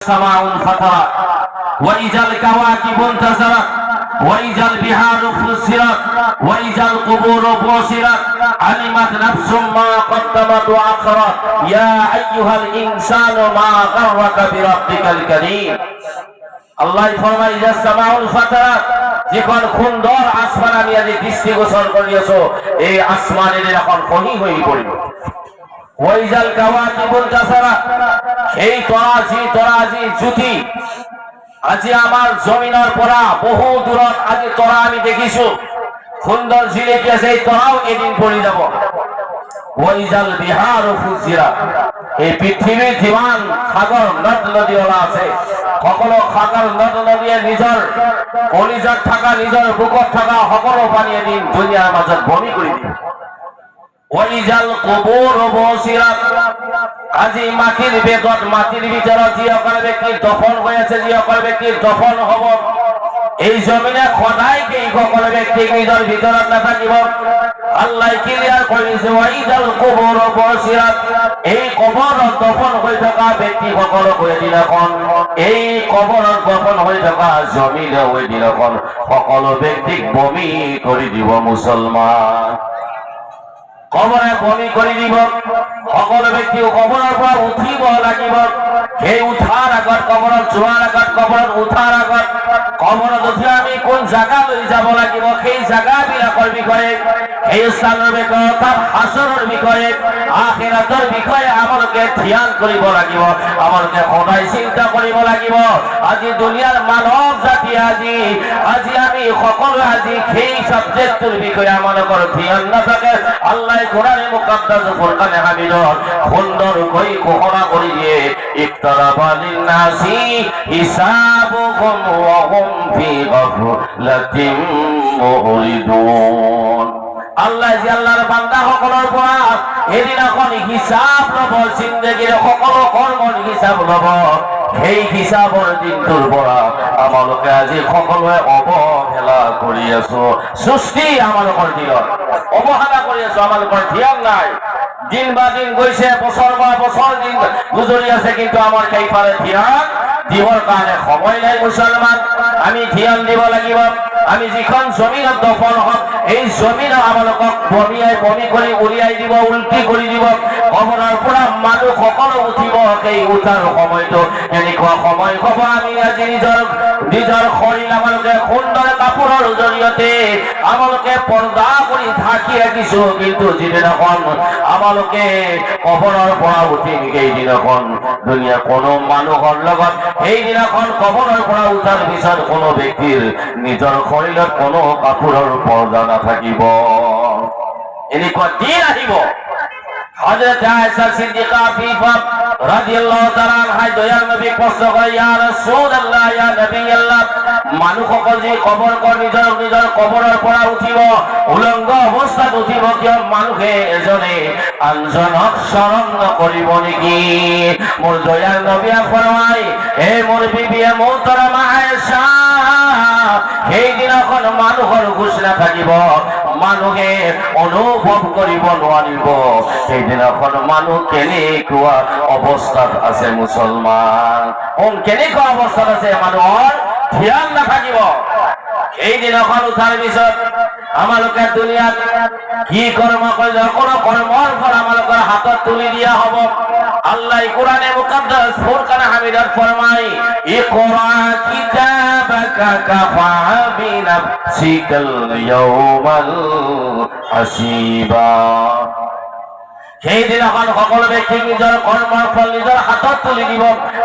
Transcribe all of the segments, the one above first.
السماء انفطرت وإذا الكواكب انتثرت وإذا البحار فسرت وإذا القبور بعثرت علمت نفس ما قدمت وأخرت يا أيها الإنسان ما غرك بربك الكريم আল্লাহ ফরমায় ইজা সামাউল ফাতারাত যখন সুন্দর আসমান আমি আজি দৃষ্টিগোচৰ কৰি আছো এই আসমানের এখন খনি হৈ পৰিব ওয়াইজাল কাওয়াকিবুল তাসারা এই তৰাজি জ্যোতি আজি আমাৰ জমিনৰ পৰা বহু দূৰত আজি তৰা আমি দেখিছো সুন্দৰ জিলিকি আছে এই তৰাও এদিন পৰি যাব ওয়াইজাল বিহারু ফুজিরাত এই পৃথিবীৰ যিমান সাগৰ নদ নদীওলা আছে সকলো সাগৰ নদ নদীয়ে নিজৰ কলিজাত থকা নিজৰ বুকত থকা সকলো পানী এদিন দুনিয়াৰ মাজত বমি কৰি দিব ওয়াইজাল কুবুর বুসিরাত আজি মাটিৰ বেদত মাটিৰ ভিতৰত যিসকল ব্যক্তি দফন হৈ আছে যিসকল ব্যক্তি দফন হ'ব এই জমিনে সদায় এই সকল ব্যক্তি নিজৰ ভিতৰত নাথাকিব আল্লাহ ক্লিয়াৰ কৰিছে ওয়াইজাল কুবুর বুসিরাত এই কবৰত দফন হৈ থকা ব্যক্তিসকলক এদিনাখন এই কবৰত দফন হৈ থকা জমিনে এদিনাখন সকলো ব্যক্তিক বমি কৰি দিব মুছলমান কবরে বমি করে দিব সকল ব্যক্তি কবরের পৰা উঠিব লাগিব সেই উঠাৰ আগত কবৰত যোৱাৰ আগত কবৰত উঠাৰ আগত কবৰত উঠি আমি কোন জায়গালৈ যাব লাগিব সেই জায়গাবিলাকৰ বিষয়ে সেই স্থানৰ বিষয়ে অৰ্থাৎ হাসৰৰ বিষয়ে আখিৰাতৰ বিষয়ে আমালোকে ধ্যান কৰিব লাগিব আমালোকে সদায় চিন্তা কৰিব লাগিব আজি দুনিয়াৰ মানৱ জাতি আজি আমি সকলোৱে আজি সেই সাবজেক্টৰ বিষয়ে আমালোকৰ ধ্যান নাথাকে আল্লাহ কোরআনে মুকাদ্দাস ফুরকানে হামিদত সুন্দর কই ঘোষণা কৰি দিয়ে ইকতারাবা লিন্নাসি হিসাবুহুম ওয়া হুম ফি গাফলাতিন মুরিদুন আল্লাহ জি আল্লাহর বান্দা সকলৰ পৰা এদিনাখন হিসাব লব জিন্দেগীৰ সকলো কৰ্মৰ হিসাব লব সেই হিসাবৰ দিনটোৰ পৰা আমালোকে আজি সকলোৱে অৱহেলা কৰি আছো সৃষ্টি আমালোকৰ দিনত অৱহেলা কৰি আছো আমালোকৰ ধ্যান নাই দিন বা দিন গৈছে বছৰ বা বছৰ দিন গুজৰি আছে কিন্তু আমাৰ সেইফালে ধ্যান দিবৰ কাৰণে সময় নাই মুছলমান আমি ধ্যান দিব লাগিব আমি যিখন জমিনত দফন হম এই জমিন আমালোকক বমি কৰি উলিয়াই দিব উল্টি কৰি দিব কবৰৰ পৰা মানুহ সকলো উঠিব সেই উঠাৰ সময়টো এনেকুৱা সময় হ'ব আমি আজি নিজৰ শৰীৰ আমালোকে সুন্দৰ কাপোৰৰ জৰিয়তে আমালোকে পৰ্দা কৰি ঢাকি ৰাখিছো কিন্তু যিদিনাখন আমালোকে কবৰৰ পৰা উঠিম সেইদিনাখন দুনিয়াৰ কোনো মানুহৰ লগত সেইদিনাখন কবৰৰ পৰা উঠাৰ পিছত কোনো ব্যক্তিৰ নিজৰ শৰীৰত কোনো কাপোৰৰ পৰ্দা নাথাকিব এনেকুৱা দিন আহিব হযরত আয়েশা সিদ্দিকা আফিফা রাদিয়াল্লাহু তাআলা আনহা দয়াল নবী প্রশ্ন করে ইয়া রাসূলুল্লাহ ইয়া নবিয়াল্লাহ মানুহসকল যে কবৰ নিজৰ কবৰৰ পৰা উঠিব উলংগ অৱস্থাত উঠিব কিয় মানুহে এজনে আনজনক শৰণ নকৰিব নেকি মোৰ দয়াল নবীয়ে ফৰমায় হে মোৰ বিবিয়ে মুহতাৰামা আয়েশা সেইদিনাখন মানুহৰ হুঁশ নাথাকিব মানুহে অনুভৱ কৰিব নোৱাৰিব সেইদিনাখন মানুহ কেনেকুৱা অৱস্থাত আছে মুছলমান কেনেকুৱা অৱস্থাত আছে মানুহৰ ধ্যান নাথাকিব সেইদিনাখন উঠাৰ পিছত আমালোকে দুনিয়াত কি কৰ্ম কৰিলে কোনো কৰ্মৰ ফল আমালোকৰ হাতত তুলি দিয়া হ'ব আল্লাহ কোরআনে মুকাদ্দাস ফুরকানে হামিদত ফরমায় ইকরা কিতাবাকা কাফা বিনাফসিকাল ইয়াউমাল হাসিবা সেইদিনাখন সকলো ব্যক্তি নিজৰ কৰ্মৰ ফল নিজৰ হাতত তুলি দিব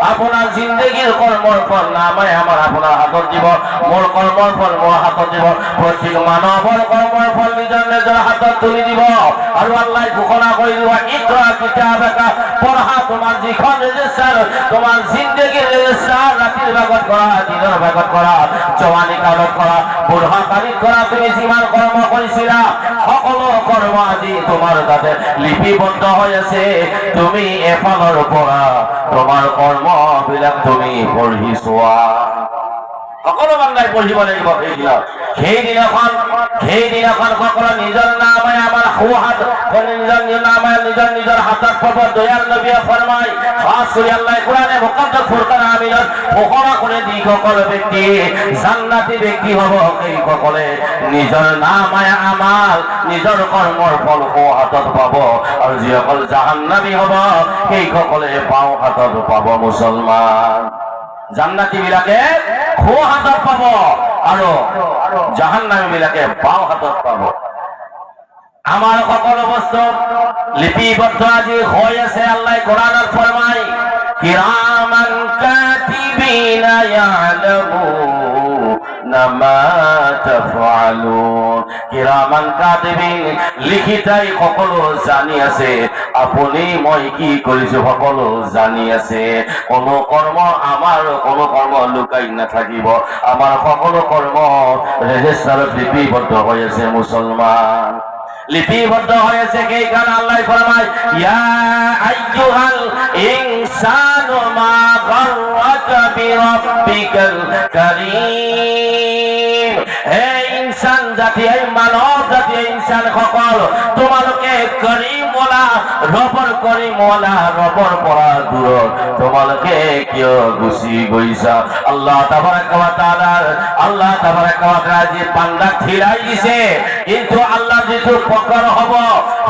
আপোনাৰ জিন্দগীৰ কৰ্মৰ ফল নামাই আমাৰ আপোনাৰ হাতত দিব মোৰ কৰ্মৰ ফল মোৰ হাতত দিব প্ৰত্যেক মানৱৰ কৰ্মৰ ফল নিজৰ হাতত তুলি দিব আৰু আল্লাহ ঘোষণা কৰি দিব ইকৰা কিতাবাকা পঢ়া তোমাৰ যিখন ৰেজিষ্টাৰ তোমাৰ জিন্দগীৰ ৰেজিষ্টাৰ ৰাতিৰ ভাগত কৰা দিনৰ ভাগত কৰা জৱানী কালত কৰা বুঢ়া কালিত কৰা তুমি যিমান কৰ্ম কৰিছিলা সকলো কৰ্ম আজি তোমাৰ তাতে লিপিবদ্ধ হৈ আছে তুমি এফালৰ পৰা তোমাৰ কৰ্মবিলাক তুমি পঢ়ি চোৱা সকলো বান্দাই পঢ়িব লাগিব সেইদিনাখন সকলো নিজৰ নামে আমাৰ সোঁহাত নিজৰ হাতত পাব। দয়াল নবীয়ে ফৰমায়, খাস কৰি আল্লাহ কোরআনে মুকদ্দাস ফুরকান আমিনত ঘোষণা করে দি সকল ব্যক্তি জান্নাতি ব্যক্তি হব এই সকলে নিজৰ নামে আমাল নিজৰ কৰ্মৰ ফল সোঁহাতত পাব, আৰু যিসকল জাহান্নামী হব সেই সকলে বাওঁ হাতত পাব। মুছলমান জান্নাতি বিলাকে সোঁ হাতত পাব আৰু জাহান্নামী বিলাকে বাওঁ হাতত পাব। আমাৰ সকলো বস্তু লিপিবদ্ধ আজি হৈ আছে। আল্লাহ কোরআনত ফরমায়, কিরামান কাতিবিনা ইয়ালামুনা মা তাফআলুন। কিরামান কাতিবিন লিখিতাই সকলো জানি আছে, আপুনি মই কি কৰিছো সকলো জানি আছে। কোনো কৰ্ম আমাৰ কোনো কৰ্ম লুকাই নাথাকিব, আমাৰ সকলো কৰ্ম ৰেজিষ্টাৰত লিপিবদ্ধ হৈ আছে। মুছলমান লিপিবদ্ধ হয়েছে সেই কারণে আল্লাহ ফরমায়, ইয়া আইয়ুহাল ইনসানু মা গাররাকা বিরাব্বিকাল কারীম। হে ইনসান জাতি, হে মানব জাতি, হে ইনসান সকল, তোমালোকে করিমওয়ালা রবর পৰা দূৰত তোমালোকে কিয় গুচি গৈছা? আল্লাহ তাবারাকা ওয়া তাআলা যে বান্দা ঠিৰাই দিছে, কিন্তু আল্লাহ যেটো পকর হব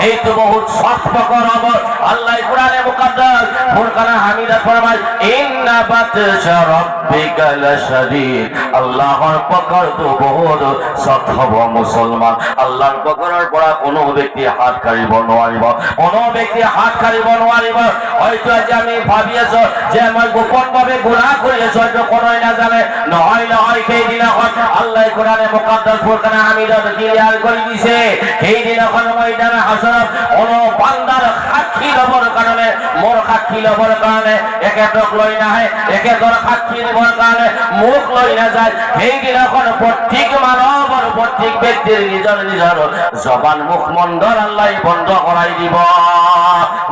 এইটো বহুত সৎ পকর হব। আল্লাহ কোরআনে মুকদ্দাস ফুরকান হামিদা ফরমায়, ইন্না বাতশা রাব্বিকা লাশাদীদ। আল্লাহর পকর তো বহুত সৎ হব। মুসলমান আল্লাহর পকরের পৰা কোনো ব্যক্তি হাত কাঢ়িব নোৱাৰিব, কোনো ব্যক্তি হাত কাঢ়িব নোৱাৰিব। হয়তো আজি আমি ভাবি আছো যে মই গোপনভাৱে গুনাহ কৰি আছো, হয়তো কোনোই নাজানে। নহয় সেইদিনাখন আল্লাহ কোরআনে মুকদ্দাস ফুরকান হামিদা ক্লিয়ার কৰি দিছে, সেইদিনাখন ময়দানে হাসৰত কোনো বান্দাৰ সাক্ষী ল'বৰ কাৰণে, মোৰ সাক্ষী ল'বৰ কাৰণে একেতক লৈ নাহে, একেতৰ সাক্ষী দিবৰ কাৰণে মোক লৈ নাযায়। সেইদিনাখন প্ৰত্যেক মানৱৰ প্ৰত্যেক ব্যক্তিৰ নিজৰ জবান মুখমণ্ডল আল্লাহ বন্ধ কৰাই দিব।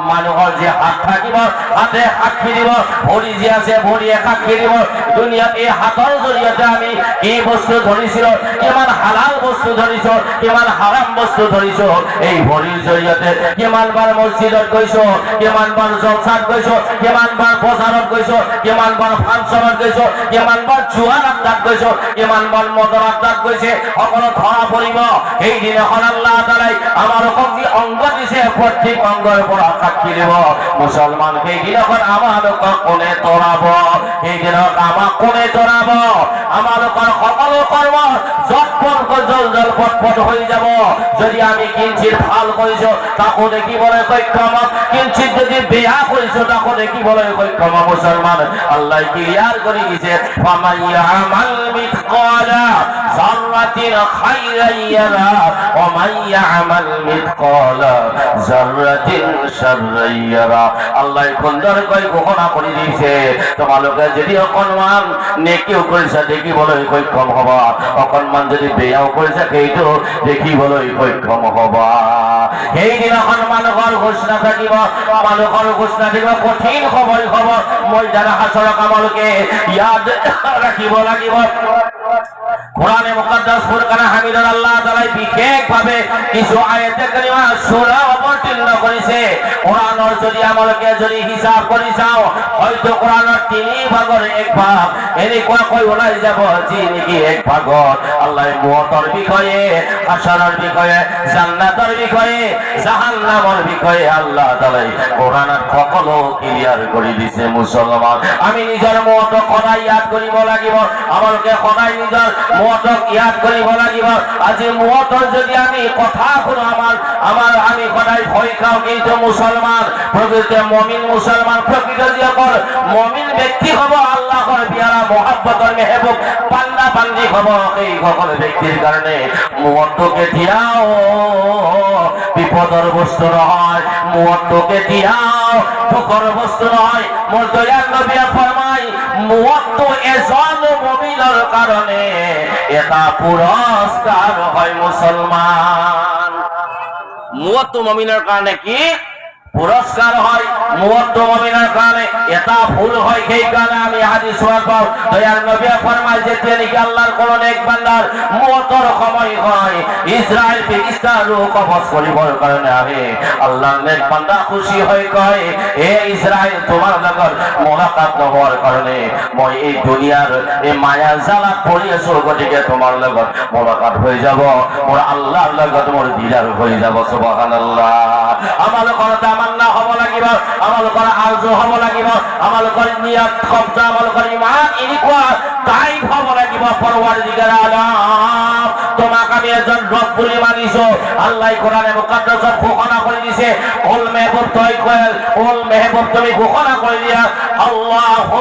মানুহৰ যে হাত থাকিব হাতে সাক্ষী দিব, ভৰি যে আছে ভৰিয়ে সাক্ষী দিব। দুনিয়াত এই হাতৰ জৰিয়তে আমি কি বস্তু ধৰিছিলো, কিমান হালাল বস্তু ধৰিছো, কিমান হাৰাম বস্তু ধৰিছো। এই ভৰিৰ জৰিয়তে কিমান বাৰ মছজিদত গৈছো, কিমান বাৰ জলসাত গৈছো, কিমান বাৰ বজাৰত গৈছো, কিমান বাৰ ফাংচনত গৈছো, কিমান বাৰ জুৱাৰ আড্ডাত গৈছো, কিমান বাৰ মদৰ আড্ডাত গৈছে, সকলো ধৰা পৰিব। সেইদিনাখন আল্লাহ তাআলাই আমালোকক যি অংগ দিছে প্ৰত্যেক অংগৰ পৰা সাক্ষী দিব। মুছলমান সেইদিনাখন আমালোকক কোনে তৰাব? সেইদিনাখন আমাক কোনে তৰাব? আমালোকৰ সকলো কৰ্ম জল পট হৈ যাব। যদি আমি কিঞ্চিত ভাল কৰিছো তাকো দেখিবলৈ সক্ষম, কিঞ্চিত যদি বেয়া কৰিছো তাকো দেখিবলৈ সক্ষম। মুছলমান আল্লাহ ক্লিয়াৰ কৰি দিছে, ফামান ইয়ামাল মিথকালা যাররাতিন খাইরান ইয়ারা ওয়া মান ইয়ামাল মিথকালা যাররাতিন শাররান ইয়ারা। আল্লাহ সুন্দৰ কৈ ঘোষণা কৰি দিছে, তোমালোকে যদি অকণমান নেকিও কৰিছা দেখিবলৈ সক্ষম হবা, অকণমান যদি বেয়াও কৰিছা সেইটো দেখিবলৈ সক্ষম হবা। সেইদিনাখন মানুহৰ ঘোষণা থাকিব, মানুহৰ ঘোষণা থাকিব কঠিন খবৰ ময়দান হাসৰত। আমালোকে ইয়াদ ৰাখিব লাগিব। কোরআনে মুকদ্দাস ফুরকান হামিদুল আল্লাহ তাআলা বিশেষভাৱে কিছু আয়াতে কারিমা সূরা অবতীর্ণ কৰিছে। কোরআনৰ যদি আমালোকে যদি হিসাব কৰি চাওঁ, হয়তো কোরআনৰ 3 ভাগৰ 1 ভাগ এনেকুৱাকৈ ওলাই যাব, যি নেকি 1 ভাগত আল্লাহ মওতৰ বিষয়ে, হাসৰৰ বিষয়ে, জান্নাতৰ বিষয়ে, জাহান্নামৰ বিষয়ে আল্লাহ তাআলা কোরআনত সকলো ক্লিয়াৰ কৰি দিছে। মুছলমান আমি নিজৰ মওতক সদায় ইয়াদ কৰিব লাগিব, আমালোকে সদায় নিজৰ মওতক ইয়াদ কৰিব লাগিব। আজি মওতৰ যদি আমি কথা শুনো, আমি সদায় ভয় খাওঁ, কিন্তু মুছলমান প্রকৃত মুমিন মুসলমান প্রকৃত যিসকল মুমিন ব্যক্তি হব, আল্লাহর পিয়ারা মহব্বতৰ মেহবুব বান্দা বান্দি হব, এই সকল ব্যক্তিৰ কাৰণে মওতকে দিয়াও বিপদৰ বস্তু নহয়, মওতকে দিয়াও দুখৰ বস্তু নহয়। মোৰ দয়াল নবীয়ে ফরমায়, মওত এজন মুমিনৰ কাৰণে এটা পুৰস্কাৰ হয়। মুছলমান মওত মুমিনৰ কাৰণে কি পুরস্কার হয় মুওয়াত্ত মুমিনের কারণে, এটা ভুল হয় সেই কারণে আমি হাদিস পাও দয়ার নবী ফরমায় যে তিনি কি আল্লাহর কোন নেক বান্দার মুওয়াত্তর সময় হয় ইসরাইল ফেরেশতা রূহ কবজ করিবার কারণে আমি আল্লাহর নেক বান্দা খুশি হয়ে কয় হে ইসরাইল তোমার লগত মোলাকাত হওয়ার কারণে মই এই দুনিয়ার এই মায়া জ্বালা পড়িয়েছো, গতিকে তোমার লগত মোলাকাত হয়ে যাব, মোর আল্লাহর লগত মোর দিদার হয়ে যাব। সুবহানাল্লাহ। আমার করতে তামান্না হব লাগিব, আমার করে আরজু হব লাগিব, আমার করে নিয়ত কবজা, আমার করে ইমান এনেকুৱা টাইট হব লাগিব। পরওয়ারদিগার আলম তোমাকে আমি এজন রব বলে মানিছো। আল্লাহ কোরআনে মুকাদ্দাসত ঘোষণা করে দিয়েছে কুল মেহবুব তুই কল কুল মেহবুব তুমি ঘোষণা করে দিয়া আল্লাহু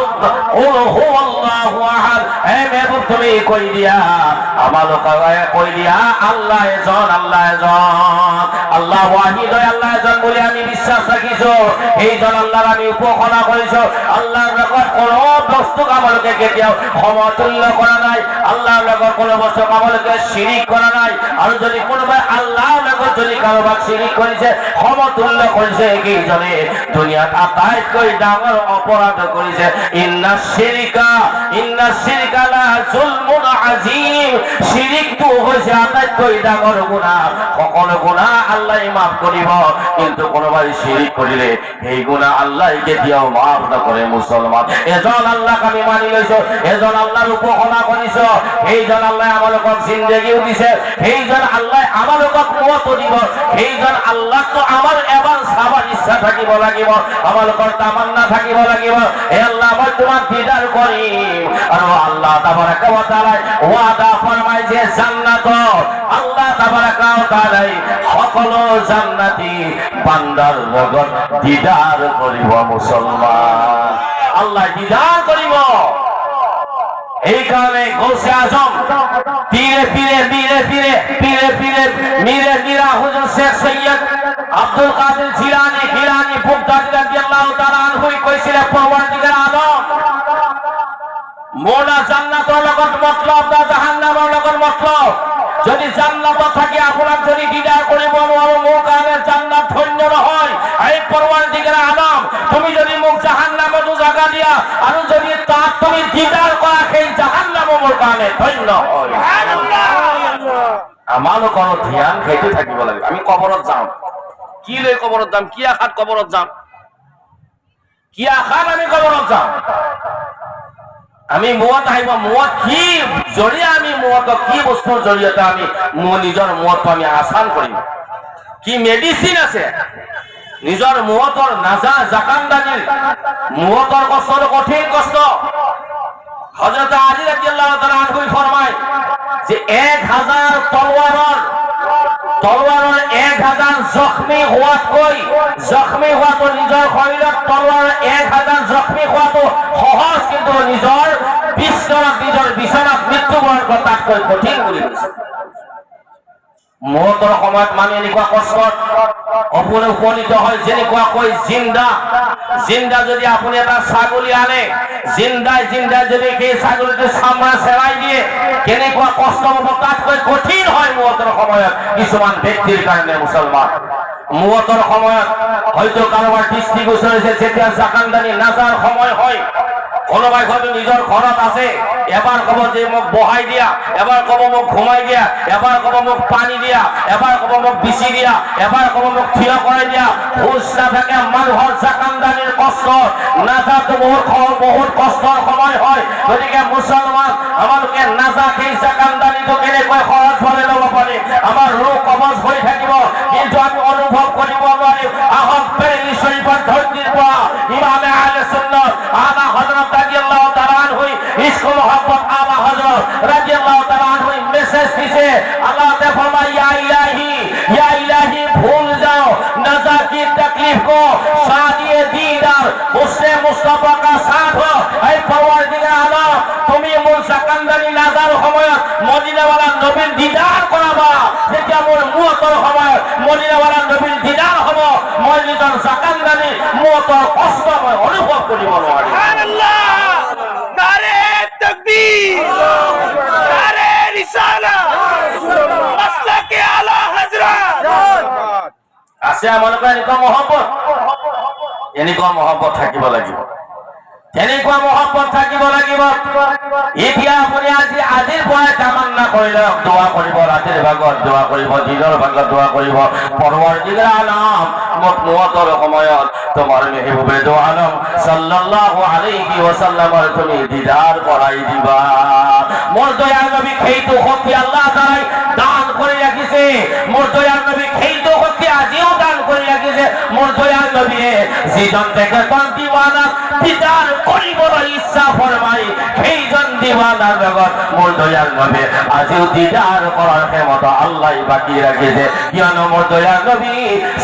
কুল হুয়াল্লাহু আহাদ, হে মেহবুব তুমি কই দিয়া আমার কই দিয়া আল্লাহ এজন, আল্লাহ এজন, আল্লাহ ওয়াহিদ, আল্লাহ এজন বলে আমি বিশ্বাস রাখিছো। এইজন আল্লাহর আমি উপাসনা করিছো। আল্লাহর লগত কোন বস্তু কামলকে কেতিয়াও সমতুল্য করা নাই, আল্লাহর লগত কোন বস্তু কামলকে শিরিক করা নাই। আর যদি কোনোবাই আল্লাহর লগত যদি কারোবাক শিরিক করেছে সমতুল্য করেছে এইজনে দুনিয়াত আটাইতকৈ ডাঙৰ অপরাধ করেছে। ইন্না শিরকা লা যুলমুন আযীম, শিরিকটো হৈছে আটাইতকৈ ডাঙৰ গুনাহ। সকলো গুনাহ আল্লাহ মাফ কৰিব, কিন্তু কোনোবাই শিরিক করিলে এই গুনাহ আল্লাহ কেতিয়াও মাফ নকৰে। মুসলমান এজন আল্লাহক আমি মানি লৈছো, এজন আল্লাহর উপাসনা কৰিছো, এইজন আল্লাহ আমালোকক জিন্দেগীও দিছে, এইজন আল্লাহ আমালোকক মত দিব, এইজন আল্লাহ তো আমার এবার চাবার ইচ্ছা থাকিব লাগিব, আমালোকৰ তামান্না থাকিব লাগিব। হে আল্লাহ মই তোমাক দিদার কৰিম। আৰু আল্লাহ তাবারাকা ওয়া তাআলা ওয়াদা ফরমায় যে জান্নাত আল্লাহ তাবারাকা ওয়া তাআলা সকলো জান্নাতি বান্দার লগত দিদার করিব। মুসলমান আল্লাহ দিদার করিব। এই কারণে গৌসে আজম পীরে পীরে পীরে পীরে পীরে পীরে মীরে মীরা হুজুর শেখ সৈয়দ আব্দুল কাদের জিলানী গিলানী বুগদাদি রাদিয়াল্লাহু তাআলা আনহু কইছিলেন পরওয়ারদিগার আলম মোনা জান্নাতের লগত মতলব না জাহান্নামের লগত মতলব। যদি জান্নাত থাকে আপনার যদি দিদার করিব আর মুখ কানে জান্নাত ধন্য হয়। এই পরওয়ারদিগার আলম তুমি যদি মুখ জাহান্নামে তো জায়গা দিয়া আর যদি তার তুমি দিদার করা সেই জাহান্নামে মোর কানে ধন্য হয়। সুবহানাল্লাহ। আমারও কোন ধ্যান খেতে থাকিব লাগে। আমি কবরত যাম, কি লই কবরত যাম, কি আখাত কবরত যাম, কি আখাত আমি কবরত যাম। আমি মুয়াত আহিব, মুয়াত কি জৰিয়া আমি মুয়াত কি বস্তুৰ জৰিয়তে আমি নিজৰ মুয়াত আমি আসান কৰিম, কি মেডিসিন আছে নিজৰ মুয়াতৰ নাজা জাকানদানিৰ মুয়াতৰ কষ্ট কঠিন কষ্ট। হযরত আলী রাদিয়াল্লাহু তাআলা আনহু ফরমায় যে 1000 তলোয়ারের 1000 জখমি হওয়াতো নিজৰ শরীৰত তলোয়ার 1000 জখমি হওয়াতো সহজ, কিন্তু নিজৰ বিছনাত মৃত্যুবরণ তাতকৈ কঠিন বুলি কৈছে। মৌতৰ সময়ত মানে এনেকুৱা কষ্টত উপনীত হয় যেনেকুৱাকৈ জিন্দা যদি আপুনি এটা ছাগলী আনে জিন্দাই যদি সেই ছাগলীটো চামৰা চেৰাই দিয়ে কেনেকুৱা কষ্ট হ'ব, তাতকৈ কঠিন হয় মৌতৰ সময়ত কিছুমান ব্যক্তিৰ কাৰণে। মুসলমান মৌতৰ সময়ত হয়তো কাৰোবাৰ দৃষ্টিগোচৰ হৈছে, যেতিয়া জাকানদানি নাজাৰ সময় হয়, কোনোবাই হয়তো নিজৰ ঘৰত আছে, এবাৰ কব যে মোক বহাই দিয়া, এবাৰ কব মোক ঘুমাই দিয়া, এবাৰ কব মোক পানী দিয়া, এবাৰ কব মোক বিচি দিয়া, এবাৰ কব মোক থিয় কৰাই দিয়া। হুঁচ নাথাকে মানুহৰ জাকানদানিৰ কষ্ট নাজাতো বহুত কষ্টৰ সময় হয়। গতিকে মুছলমান আমালোকে নাজা সেই জাকানদানিটো কেনেকৈ সহজভাৱে ল'ব পাৰি, আমাৰ ৰোগ কবজ হৈ থাকিব, কিন্তু আমি অনুভৱ কৰিব নোৱাৰিম। আহক বেৰেলী শৰীফৰ ধৰতিৰ পৰা ইমামে আহলে সুন্নাত আলা হযরত রাদিয়াল্লাহু তাআলা আনহু ইশক মোহাম্মদ আলা হযরত রাদিয়াল্লাহু তাআলা আনহু মেসেজ দিছে। আল্লাহ তে ফরমায় ইয়া ইলাহি ভুল যাও नज़ा की तकलीफ को शादी दीदार उससे मुस्तफा का साथ हो। ऐ परवरदिगार आलम তুমি মোর জাকানদানি নাজার সময়ত মদিনাওয়ালা নবীর দিদার কৰাবা। যেতিয়া মোর মুহূৰ্তৰ সময়ত মদিনাওয়ালা নবীর দিদার হ'ব, মই নিজৰ জাকানদানি মুহূৰ্তৰ কষ্ট মই অনুভৱ কৰিব নোৱাৰিম। সুবহানাল্লাহ। নারে তাকবীর, নারে রিসালাত, মাসলাকে আলা হযরত আছে। আমার এনেকুৱা মহব্বত এনেকুৱা মহব্বত থাকিব লাগিব, তেনেকুৱা মহব্বত থাকিব লাগিব। এতিয়া আপুনি আজিৰ পৰাই তামান্না কৰি লওক, দোৱা কৰিব, ৰাতিৰ ভাগত দোৱা কৰিব, দিনৰ ভাগত দোৱা কৰিব, পৰৱৰ্তীকাল আলম মওতৰ সময়ত তোমাৰ মেহবুবে দো আলম সাল্লাল্লাহু আলাইহি ওয়াসাল্লামৰ তুমি দিদাৰ কৰাই দিবা। মোৰ দয়াল নবী সেইটো শক্তি আল্লাহ তাআলাই দান কৰি ৰাখিছে, মোৰ দয়াল নবী সেইটো শক্তি আজিও দান কৰি ৰাখিছে। মোৰ দয়াল নবীয়ে যিজন তেখেতৰ দিৱানা দিদাৰ কৰিবলৈ ইচ্ছা ফৰমাই সেইজন দিৱানাৰ লগত মোৰ দয়াল নবী আজিও দিদাৰ কৰাৰ ক্ষমতা আল্লাহ বাকি ৰাখিছে। কিয়নো মোৰ দয়াল নবী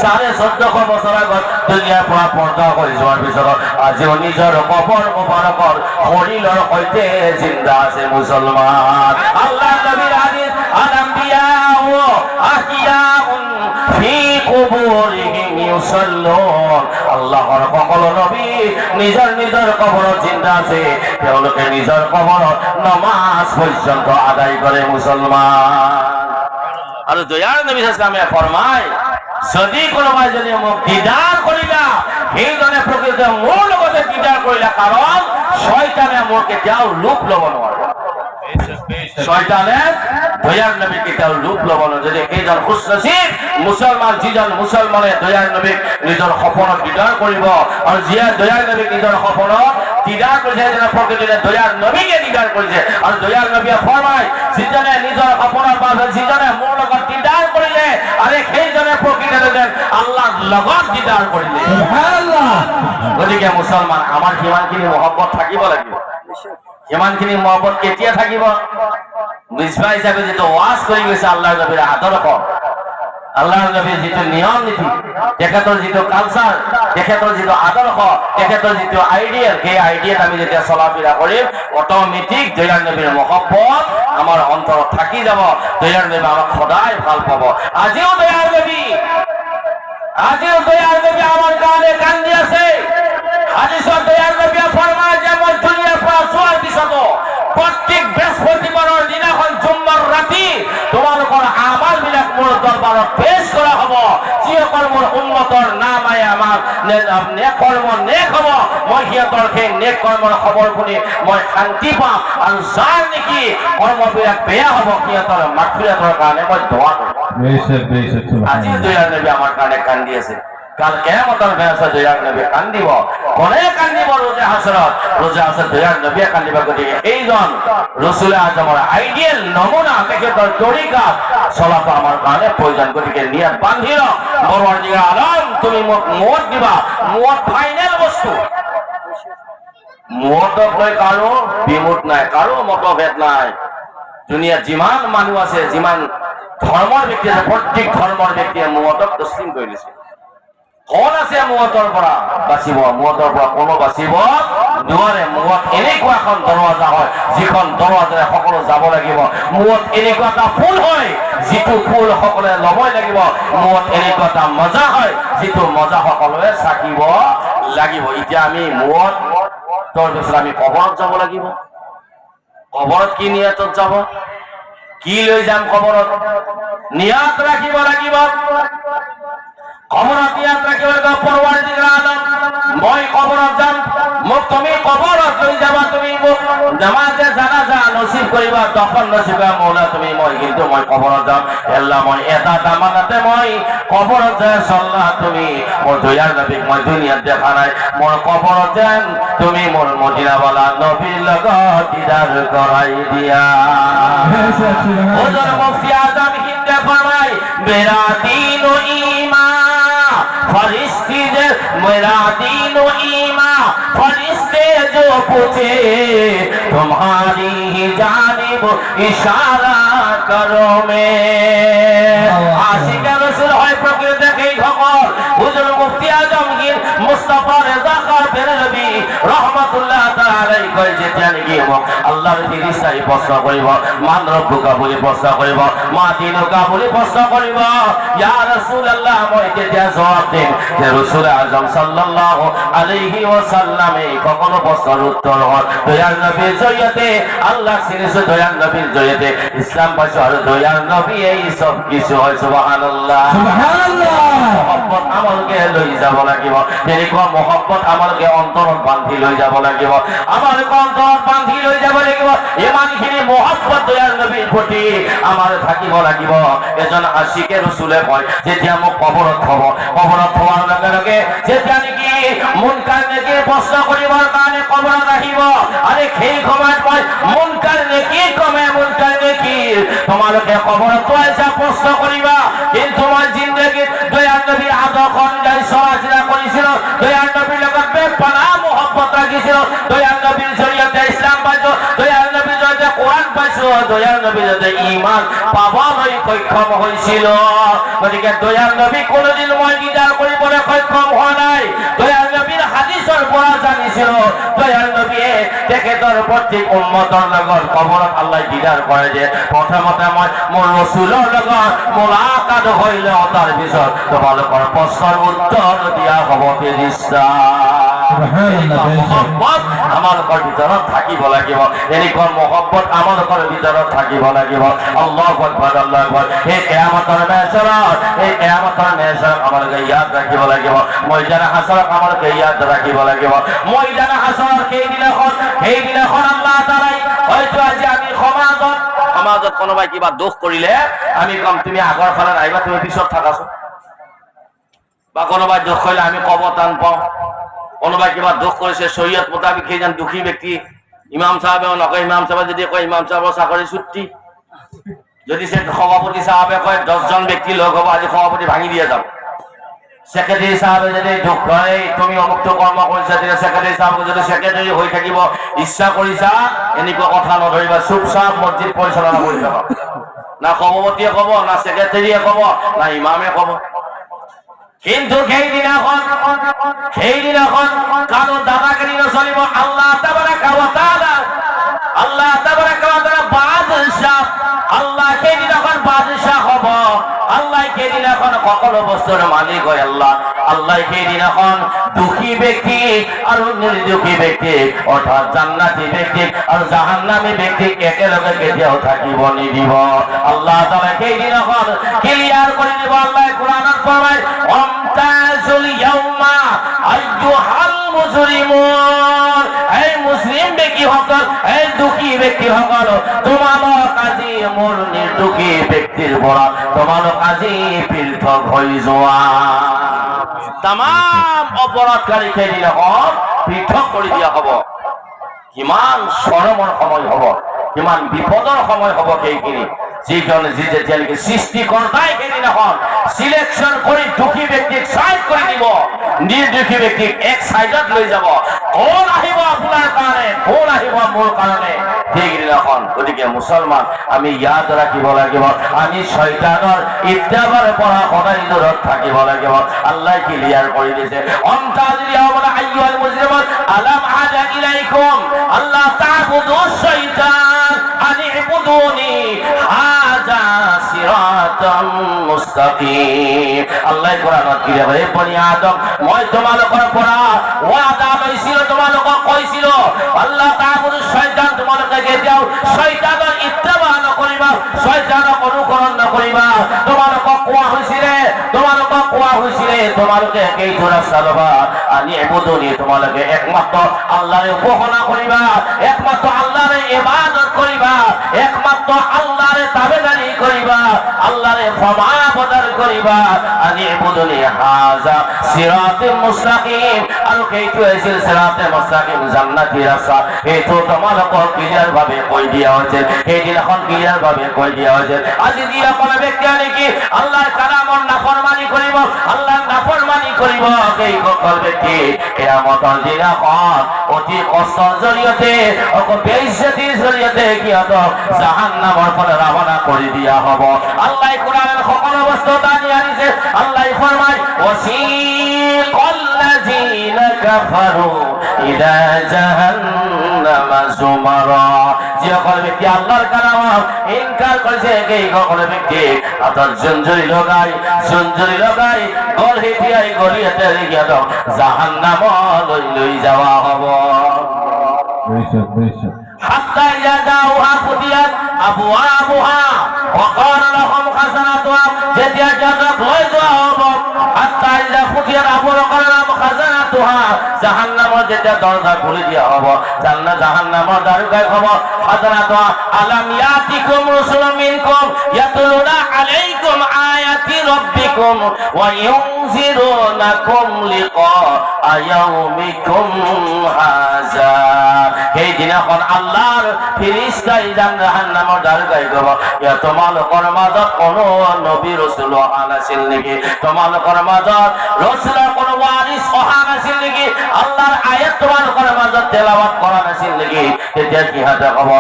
1450 বছৰ আগত দুনিয়াৰ পৰা পৰ্দা কৰি যোৱাৰ পিছত আজিও নিজৰ কবৰ মুবাৰকৰ শৰীৰৰ সৈতে জিন্দা আছে মুছলমান। আল্লাহ নবীৰ হাদিস আল-আম্বিয়া ওয়া আহিয়াউন ফি কুবুরিহিম ইউসাল্লুন। আল্লাহৰ সকলো নবী নিজৰ নিজৰ কবৰত জিন্দা আছে, তেওঁলোকে নিজৰ কবৰত নামাজ পৰ্যন্ত আদায় কৰে মুছলমান। আৰু দয়াল নবী ইসলামে ফরমায় যদি কোনোবাই যদি মোক দিদাৰ কৰিলা সেইজনে প্ৰকৃত মোৰ লগতে দিদাৰ কৰিলা, কাৰণ শয়তানে মোৰ কেতিয়াও লোভ ল'ব নোৱাৰে। শয়তানে দয়াল নবী কেতিয়াও লোভ ল'ব নোৱাৰে। যদি সেইজন খুশনসিব মুছলমান, যিজন মুছলমানে দয়াল নবীক নিজৰ সপোনত দিদাৰ কৰিব, আৰু যিয়ে দয়াল নবীক নিজৰ সপোনত দিদাৰ কৰিছে সেইজনে প্ৰকৃতিৰে দয়াল নবীকে দিদাৰ কৰিছে। আৰু দয়াল নবীয়ে ফৰমায় যিজনে নিজৰ সপোনৰ বাবে যিজনে মোৰ লগত দিদাৰ কৰিলে আৰু সেইজনে প্ৰকৃতিৰে যেন আল্লাহৰ লগত দিদাৰ কৰিলে। সুবহানাল্লাহ। গতিকে মুছলমান আমাৰ কিমানখিনি মহব্বত থাকিব লাগিব, কিমানখিনি মহব্বত কেতিয়া থাকিব? মিছবা হিচাপে যিটো ওয়াজ কৰি গৈছে আল্লাহৰ নবীৰ আদৰ্শ, আল্লাহৰ নবীৰ যিটো নিয়ম নীতি, তেখেতৰ যিটো কালচাৰ, তেখেতৰ যিটো আদৰ্শ, তেখেতৰ যিটো আইডিয়েল, সেই আইডিয়েল আমি যেতিয়া চলাফিৰা কৰিম অট'মেটিক দয়াল নবীৰ মহব্বত আমাৰ অন্তৰত থাকি যাব। দয়াল নবী আমাক সদায় ভাল পাব। আজিও দয়াল নবী আমাৰ কাৰণে কান্দি আছে। হাদিসত দয়াল নবীয়ে ফৰমায় যে মই দুনিয়াৰ পৰা যোৱাৰ পিছতো প্ৰত্যেক বৃহস্পতিবাৰৰ দিনাখন জুম্মাৰ ৰাতি তোমালোকৰ আমাল বিলাক মোৰ দৰবাৰত পেশ কৰা হ'ব। যিসকল মোৰ উম্মতৰ নাম আই আমাৰ নেক কৰ্ম নেক হ'ব, মই সিহঁতৰ সেই নেক কৰ্মৰ খবৰ শুনি মই শান্তি পাম। আৰু যাৰ নেকি কৰ্মবিলাক বেয়া হ'ব সিহঁতৰ মাগফিৰাতৰ কাৰণে মই দোৱা কৰিম। আজি দয়াল নবী আমাৰ কাৰণে কান্দি আছে। কাল কিয়ামতৰ দিনা দয়াল নবী কান্দিব। কোনে কান্দিব? রোজে হাসরত দয়াল নবী কান্দিব। গতিকে এইজন রাসূল আজমৰ আইডিয়েল নমুনা, তেখেতৰ তৰিকা চলাটো আমাৰ কাৰণে প্ৰয়োজন। গতিকে নিয়ত বান্ধি লওক, পৰৱৰ্তীকাল আলম তুমি মোক মত দিবা। মত ফাইনেল বস্তু। মতক লৈ কাৰো বিমুখ নাই, কাৰো মতভেদ নাই। দুনিয়াত যিমান মানুহ আছে, যিমান ধৰ্মৰ ব্যক্তি আছে, প্ৰত্যেক ধৰ্মৰ ব্যক্তিয়ে মতক তছলিম কৰি দিছে। কোন আছে মতৰ পৰা বাচিব? মতৰ পৰা কোনো বাচিব নোৱাৰে। মত এনেকুৱা এখন দৰৱাজা হয় যিখন দৰৱাজাৰে সকলো যাব লাগিব। মত এনেকুৱা এটা ফুল হয় যিটো ফুল সকলোৱে ল'বই লাগিব। মত এনেকুৱা এটা মজা হয় যিটো মজা সকলোৱে চাকিব লাগিব। এতিয়া আমি মতৰ পিছত আমি কবৰত যাব লাগিব। কবৰত কি নিয়তত যাব? কি লৈ যাম কবৰত? নিয়ত ৰাখিব লাগিব। কবৰত নিয়ত ৰাখিব লাগিব, পৰৱৰ্তীকাল আলম মই কবৰত যাম, মোক তুমি কবৰত লৈ যাবা। তুমি মোক নামাজে জানাজা নসিব কৰিবা, দফন নসিব কৰিবা মৌলা তুমি। মই কিন্তু মই কবৰত যাম। আল্লাহ মই এটা দামানতে মই কবৰত যায় চল্লাহ তুমি মোৰ দয়াল নবীক মই দুনিয়াত দেখা নাই। মোৰ কবৰত যেন তুমি মোৰ মদিনাৱালা নবীৰ লগত দিদাৰ কৰাই দিয়া। হুজুর মুফতি আজম হিন্দে ফরমায় মেরা দীন ও ঈমান फरिश्ते मेरा दीन व ईमान फरिश्ते जो पूछे तुम्हारी ही जानिब इशारा करो में। आशिक रसूल হয় প্রকৃত এই সকল হুজুর মুফতি আজমগীর মুস্তাফা রেজা খান বেরলভী রহমাতুল্লাহ তাআলা আলাইহি কয় যে জানি হোক আল্লাহর ফেরেশতাই প্রশ্ন করিব, মান রব্বুকা বলি প্রশ্ন করিব, মা দীনুকা বলি প্রশ্ন করিব। ইয়া রাসূলুল্লাহ মই তেতিয়া জবাব দিম যে রাসূল আজম সাল্লাল্লাহু আলাইহি ওয়াসাল্লাম এই কখনো প্রশ্নের উত্তর হয় দয়াল নবীর জরিয়তে। আল্লাহ সিরিজে দয়াল নবীর জরিয়তে ইসলাম পাইছো আর দয়াল নবী এই সব কিছু হয়। সুবহানাল্লাহ, সুবহানাল্লাহ। মহব্বত আমলকে লৈ যাব লাগিব তেনেকুৱা মহব্বত আমলকে অন্তৰত বান্ধি লৈ যাব লাগিব আমাক অন্তৰত বান্ধি লৈ যাব লাগিব ইমানখিনি মহব্বত দয়াল নবীৰ প্ৰতি আমাৰ থাকিব লাগিব এজন আশিকে ৰসুলে কয় যেতিয়া মোক কবৰত থব কবৰত থোৱাৰ লগে লগে যেতিয়া নেকি মুনকাৰ নেকিৰ প্ৰশ্ন কৰিবৰ কাৰণে কবৰত আহিব আৰে সেই সময়ত মই মুনকাৰ নেকি কমে মুনকাৰ নেকি তোমালোকে কবৰত থোৱাইছা প্ৰশ্ন কৰিবা কিন্তু মই জিন্দগীত দয়াল নবীৰ আদৰ্শ অনুযায়ী চলাচিলা কৰিছিলো দয়াল নবীৰ লগত বেপনাহ মহব্বত ৰাখিছিলো দয়াল নবীৰ জৰিয়তে ইছলাম পাইছো দয়াল নবীৰ জৰিয়তে কোৰআন পাইছো দয়াল নবীৰ জৰিয়তে ঈমান পাবলৈ সক্ষম হৈছিল গতিকে দয়াল নবী কোনোদিন মই দিদাৰ কৰিবলৈ সক্ষম হোৱা নাই দয়াল নবীৰ হাদিছৰ পৰা জানিছিল দয়াল নবীয়ে তেখেতৰ প্ৰত্যেক উম্মতৰ লগত কবৰত আল্লাহ দিদাৰ কৰে যে প্ৰথমতে মই মোৰ ৰসুলৰ লগত মোলাকাত হৈলে তাৰ পিছত তোমালোকৰ প্ৰশ্নৰ উত্তৰ দিয়া হ'ব ফেৰিস্তা মহব্বত আমালোকৰ ভিতৰত থাকিব লাগিব এনেকুৱা মহব্বত আমালোকৰ ভিতৰত থাকিব লাগিব আল্লাহু আকবার আল্লাহু আকবার এই কিয়ামতৰ মেজৰত আমালোকে ইয়াদ ৰাখিব লাগিব ময়দান হাসৰত আমালোকে ইয়াদ ৰাখিব লাগিব ময়দান হাসৰৰ সেইদিনাখন আল্লাহ তাআলাই হয়তো আজি আমি সমাজত কোনোবাই কিবা দোষ কৰিলে আমি কম তুমি আগৰ ফালে আহিবা তুমি পিছত থাকাছো বা কোনোবাই দোষ কৰিলে আমি কব টান পাওঁ কোনোবাই কিবা দোষ কৰিছে শৰীয়ত মোতাবিক সেইজন দুখী ব্যক্তি ইমাম সাহেবেও নকয় ইমাম সাহেবে যদি কয় ইমাম সাহেবৰ চাকৰি ছুটি যদি সভাপতি সাহেবে কয় 10 জন ব্যক্তি লগ হ'ব আজি সভাপতি ভাঙি দিয়ে যাব সেক্রেটারি সাহেবে যদি দুখ কৰে তুমি অমুক্ত কৰ্ম কৰিছা তেতিয়া সেক্রেটারি সাহেব যদি সেক্রেটারি হৈ থাকিব ইচ্ছা কৰিছা এনেকুৱা কথা নধৰিবা চুপচাপ মসজিদ পৰিচালনা কৰি থাকা না সভাপতিয়ে ক'ব না সেক্রেটারিয়ে ক'ব না ইমামে ক'ব কিন্তু সেইদিনাখন কারো দাদাগিরি নচলিব আল্লাহ তাবারাকা ওয়া তাআলা বাদশাহ আল্লাহ সেইদিনাখন বাদশাহ হব আল্লাহ সেইদিনাখন সকলো বস্তুৰ মালিক হয় আল্লাহ সেইদিনাখন দুখী ব্যক্তি আৰু নিৰ্দোষী ব্যক্তি অৰ্থাৎ জান্নাতি ব্যক্তি আৰু জাহান্নামী ব্যক্তি একেলগে কেতিয়াও থাকিব নিদিব আল্লাহ তাআলা সেইদিনাখন ক্লিয়াৰ কৰি দিব আল্লাহ কোরআনত ফৰমায় আমতাজুল ইয়াউমা আইয়ুহাল মুজরিমুন এই মুসলিম ব্যক্তিসকল এই দুখী ব্যক্তিসকল তোমালোক আজি মোৰ নিৰ্দোষী ব্যক্তিৰ পৰা তোমালোক আজি পৃথক হৈ যোৱা তামাম অপৰাধকাৰী সেইদিনাখন পৃথক কৰি দিয়া হ'ব কিমান চৰমৰ সময় হ'ব কিমান বিপদৰ সময় হ'ব সেইখিনি যিজনে যেতিয়ালৈকে সৃষ্টিকৰ্তাই সেইদিনাখন সিলেকশন কৰি দুখী ব্যক্তিক সাইড কৰি দিব নিৰ্দোষী ব্যক্তিক এক সাইডত লৈ যাব কোন আহিব আপোনাৰ কাৰণে কোন আহিব মোৰ কাৰণে সেইদিনাখন গতিকে মুছলমান আমি ইয়াদ ৰাখিব লাগিব আমি শয়তানৰ ইত্যাবাৰ পৰা সদায় দূৰত থাকিব লাগিব আল্লাহ ক্লিয়াৰ কৰি দিছে অন্তাজিয়া ওয়া আইয়ুল মুজরিমুন আলাম আদা ইলাইকুম আল্লাহ তা'বুদু শাইতান আনি'বুদুনি হাযা সিরাতাম মুস্তাকিম আল্লাহ কোরআনত কি বলে বনি আদম মই তোমালোকৰ পৰা ওয়াদা লৈছিলো তোমালোকক কৈছিলো আল্লাহ তা'বুদু শাইতান তোমালোকে কেতিয়াও শয়তানৰ ইত্তেবা নকৰিবা শয়তানক অনুকৰণ নকৰিবা তোমালোকক কোৱা হৈছিলে তোমালোকে কেইটো ৰাস্তা ল'বা আনি'বুদুনি তোমালোকে একমাত্ৰ আল্লাহৰে উপাসনা কৰিবা একমাত্ৰ আল্লাহৰে ইবাদত কৰিবা একমাত্ৰ আল্লাহৰে তাবেদারি কৰিবা আল্লাহৰে ফরমান কৰিবা আনি'বুদুনি হাযা সিরাতুল মুস্তাকিম আৰু কেইটো আছিল সিরাতুল মুস্তাকিম জান্নাতি ৰাস্তা এইটো তোমালোকক ক্লিয়াৰ ভাবে কৈ দিয়া হৈছে সেইদিনাখন ক্লিয়াৰ ভাবে কৈ দিয়া হৈছে আজি দিয়া কোন ব্যক্তি নেকি আল্লাহৰ কালামৰ নাফরমানি কৰিব আল্লাহৰ নাফরমানি কৰিব সেই সকল ব্যক্তি কিয়ামতৰ দিনাখন অতি কষ্টৰ জৰিয়তে বেইজ্জতিৰ জৰিয়তে কিয়তক জাহান্নামৰ ফালে ৰাওনা কৰি দিয়া হ'ব আল্লাহ কোরআনের সকলো বস্তু দানি আনিছে আল্লাহ ফরমায় ওয়াসিকাল্লাযীনা কাফারু ইলা জাহান্নামা যুমারা যে সকল ব্যক্তি আল্লাহর কালাম ইনকার করেছে এই সকল ব্যক্তি আতর জঞ্জরি লগাই গলিয়াতে রেখে দাও জাহান্নামে লই যাওয়া হবে হাত্তা ইযা জাউহা ফুতিয়াত আবওয়াবুহা وقال لهم خزنتها যেতিয়া জান্নাত লৈ যোৱা হ'ব হাত্তা ইযা ফুতিয়াত আবুল কালাম খাজানাতুহা জাহান্নামৰ যেতিয়া দরজা খুলে দিয়া হ'ব জাহান্নামৰ দারোগাই হ'ব খাজানাতুহা আলাম ইয়াতিকুম রাসূলুম মিনকুম ইয়াতুলুনা আলাইকুম আয়াতি রাব্বিকুম ওয়া ইউনজিরুনাকুম লিকা ইয়াউমিকুম হাযা এই দিনাখন আল্লাহর ফেরেশতাই জাহান্নামৰ দারোগাই হ'ব ইয়া তোমালোকৰ মাজত কোনো নবী রাসূল আনাছিল নেকি তোমালোকৰ মাজত রাসূলৰ কোনো ওয়ারিস অহা নাছিল নেকি আল্লাহর আয়াত তোমালোকৰ মাজত তেলাওয়াত কৰা নাছিল নেকি তেতিয়া কি হাতে হ'ব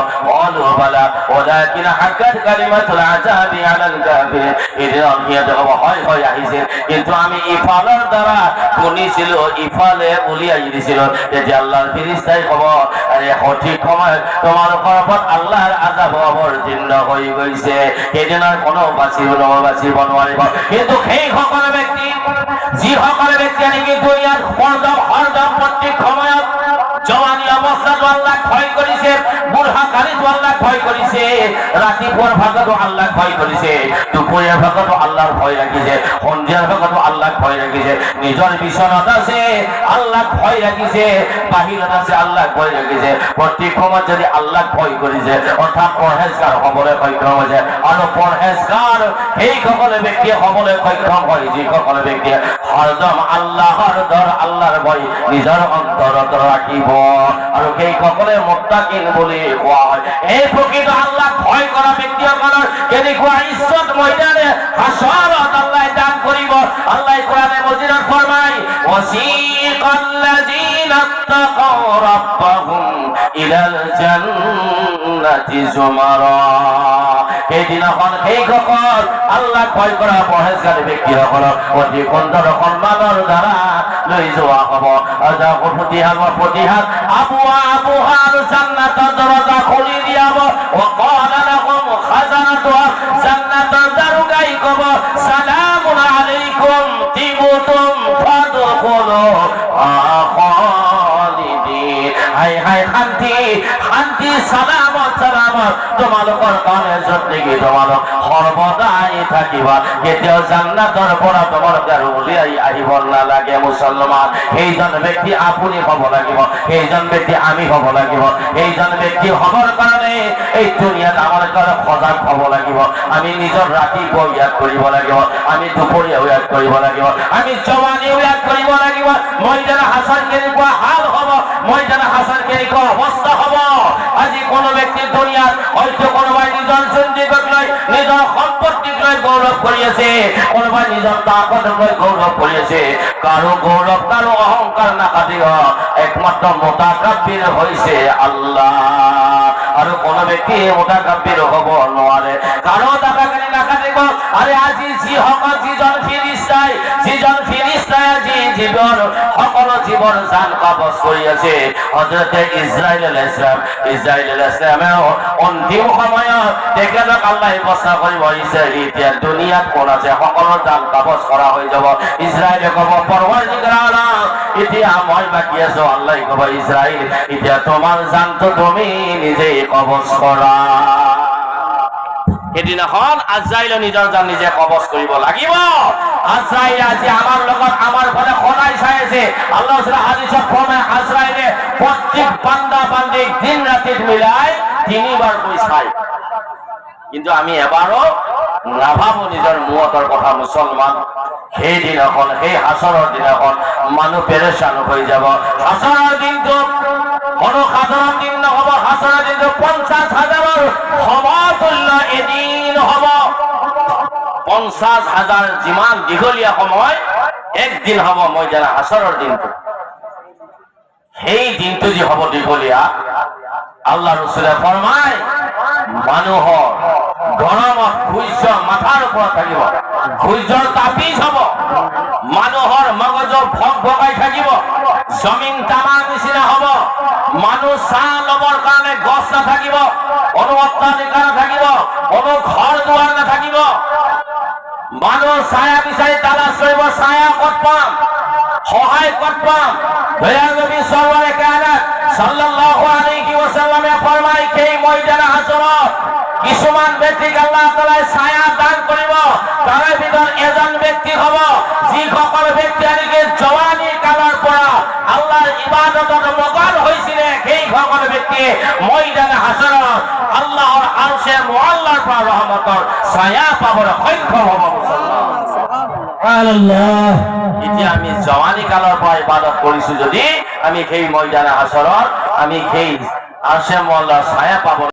অলু বালা ওলাকিন হাক্কাত কালিমাতুল আযাবি আলাল কাফিরিন এদিন কিয়াতে হ'ব হয় হয় আহিছে কিন্তু আমি ইফালৰ দ্বাৰা শুনিছিল ইফালে উলিয়াই দিছিল তেতিয়া আল্লাহৰ ফেরেশতাই হ'ব আরে সঠিক সময় তোমালোকৰ ওপৰত আল্লাহৰ আযাব অৱতীৰ্ণ হৈ গৈছে এদিনৰ কোনো বাচিব নোৱাৰিব কিন্তু সেই সকল ব্যক্তি যিসকল ব্যক্তি নেকি দুনিয়াৰ হৰদম প্ৰত্যেক সময়ত জওয়ানি অৱস্থাত আল্লাহক ভয় কৰিছে বুঢ়া কালিত আল্লাহক ভয় কৰিছে ৰাতিপুৱাৰ ভাগতো আল্লাহক ভয় কৰিছে দুপৰীয়াৰ ভাগতো আল্লাহৰ ভয় ৰাখিছে সন্ধিয়াৰ ভাগতো আল্লাহক ভয় ৰাখিছে নিজৰ বিচনাত আছে আল্লাহক ভয় ৰাখিছে বাহিৰত আছে আল্লাহক ভয় ৰাখিছে প্ৰত্যেক সময়ত যদি আল্লাহক ভয় কৰিছে অৰ্থাৎ পৰহেজগাৰ হ'বলৈ সক্ষম হৈছে আৰু পৰহেজগাৰ সেই সকল ব্যক্তিয়ে হ'বলৈ সক্ষম হয় যিসকল ব্যক্তিয়ে হৰদম আল্লাহৰ ভয় নিজৰ অন্তৰত ৰাখিব আৰু সেই সকলে মুত্তাকিন বুলি কোৱা হয় এই প্ৰকৃত আল্লাহক ভয় কৰা ব্যক্তিসকলৰ কেনেকুৱা ইজ্জত ময়দানে হাশৰত আল্লাহ দান কৰিব আল্লাহ কোরআনে মজিদত ফরমায় ওয়াসিকাল্লাযীনা তাকাউ রাব্বাহুম ইলাল জান্নাতি যুমারা এই দিনাখন সেই সকল আল্লাহক ভয় কৰা পৰহেজগাৰ ব্যক্তিসকলক অতি সুন্দৰ সন্মানৰ দ্বাৰা লৈ যোৱা হ'ব আজা ফতিহাত আবুহাৰ জান্নাতৰ দরজা খুলি দিয়া হ'ব ওয়াকালা লাহুম খাজানাতুহা জান্নাতৰ দারোগাই ক'ব সালামুন আলাইকুম তিবতুম ফাদখুলু খালিদিন হাই হাই শান্তি সালামত তোমালোকৰ কাৰণে যতনেকি তোমালোক সৰ্বদাই থাকিবা কেতিয়াও জান্নাতৰ পৰা তোমালোকে উলিয়াই আহিব নালাগে মুছলমান সেইজন ব্যক্তি আপুনি হ'ব লাগিব সেইজন ব্যক্তি আমি হ'ব লাগিব সেইজন ব্যক্তি হ'বৰ কাৰণে এই দুনিয়াত আমাৰ কাৰণে সজাগ হ'ব লাগিব আমি নিজৰ ৰাতিপুৱা ইয়াত কৰিব লাগিব আমি দুপৰীয়া ইয়াত কৰিব লাগিব আমি জৱানী ইয়াত কৰিব লাগিব ময়দান হাছাৰ কেনেকুৱা হাল হ'ব ময়দান হাছাৰ কেনেকুৱা অৱস্থা হ'ব আজি কোনো ব্যক্তি দুনিয়াত হয়তো কোনোবাই নিজৰ জিন্দিগীক লৈ নিজৰ সম্পত্তিক লৈ গৌৰৱ কৰি আছে কোনোবাই নিজৰ তাকতক লৈ গৌৰৱ কৰি আছে কাৰো গৌৰৱ কাৰো অহংকাৰ নাকাটিব একমাত্ৰ মুতাকাব্বিৰ হৈছে আল্লাহ আৰু কোনো ব্যক্তি মুতাকাব্বিৰ হ'ব নোৱাৰে কাৰো টাকাকানি নাকাটিব আরে আজি যিজন ফিলিস্তাই আজি জীৱন সকলো জীৱন জান কবজ কৰি আছে হযরত ইসরাইল আলাইহিস সালামে অন্তিম সময়ত তেখেতক আল্লাহ প্ৰশ্ন কৰিব ইসরাইল এতিয়া দুনিয়াত কোন আছে সকলো জান কবজ কৰা হৈ যাব ইসরাইল ক'ব পৰৱৰ্তীকাৰ আল্লাহ এতিয়া মই বাকি আছো আল্লাহ ক'ব ইসরাইল এতিয়া তোমাৰ জানটো তুমি নিজে কবজ কৰা এদিনাখন আজরাইল নিজৰ জান নিজে কবজ কৰিব লাগিব আজরাইল আজি আমাৰ লগত আমাৰ ফালে খনাই চাই আছে আল্লাহ তাআলা হাদিসত ফরমায় আজরাইলে প্রত্যেক বান্দা বান্দি দিন রাতে মিলাই তিনবার কই চায় কিন্তু আমি এবারও নাভাবো নিজৰ মুহূৰ্তৰ কথা মুছলমান সেই দিনাখন সেই হাসৰৰ দিনাখন মানুহ পেৰেশান হৈ যাব হাসৰৰ দিনটো কোনো সাধাৰণ দিন নহব হাসৰৰ দিনটো 50,000 সমতুল্য এদিন হ'ব 50,000 যিমান দীঘলীয়া সময় একদিন হ'ব ময়দান হাসৰৰ দিনটো সেই দিনটো যি হ'ব দীঘলীয়া আল্লাহ রাসূলে ফরমায় মানুহৰ গৰমত সূৰ্য মাথাৰ ওপৰত থাকিব সূৰ্যৰ তাপিজ হ'ব মানুহৰ মগজ ভগভগাই থাকিব জমিন তামাৰ নিচিনা হ'ব মানুহ ছাঁ ল'বৰ কাৰণে গছ নাথাকিব কোনো অট্টালিকা নাথাকিব কোনো ঘৰ দুৱাৰ নাথাকিব মানুহ ছায়া বিচাৰি তালাশ কৰিব ছায়া ক'ত পাম সহায় ক'ত পাম দয়াল নবী সাল্লাল্লাহু আলাইহি ওয়াসাল্লামে ফরমায় সেই ময়দান হাসৰত কিছুমান ব্যক্তিক আল্লাহ তাআলা ছায়া দান কৰিব তার ভিতর এজন ব্যক্তি হব যি সকল ব্যক্তি আনিকে জওয়ানি কালৰ পৰা আল্লাহৰ ইবাদতত মগন হৈছিল সেই সকল ব্যক্তি ময়দানে হাসৰত আল্লাহৰ আরশে মুআল্লাৰ পৰা ৰহমতৰ ছায়া পাবৰ সক্ষম হ'ব। সুবহানাল্লাহ। এতিয়া আমি জওয়ানি কালৰ পৰা ইবাদত কৰিছো যদি আমি সেই ময়দানে হাসৰত আমি সেই আরশে মুআল্লাৰ ছায়া পাব।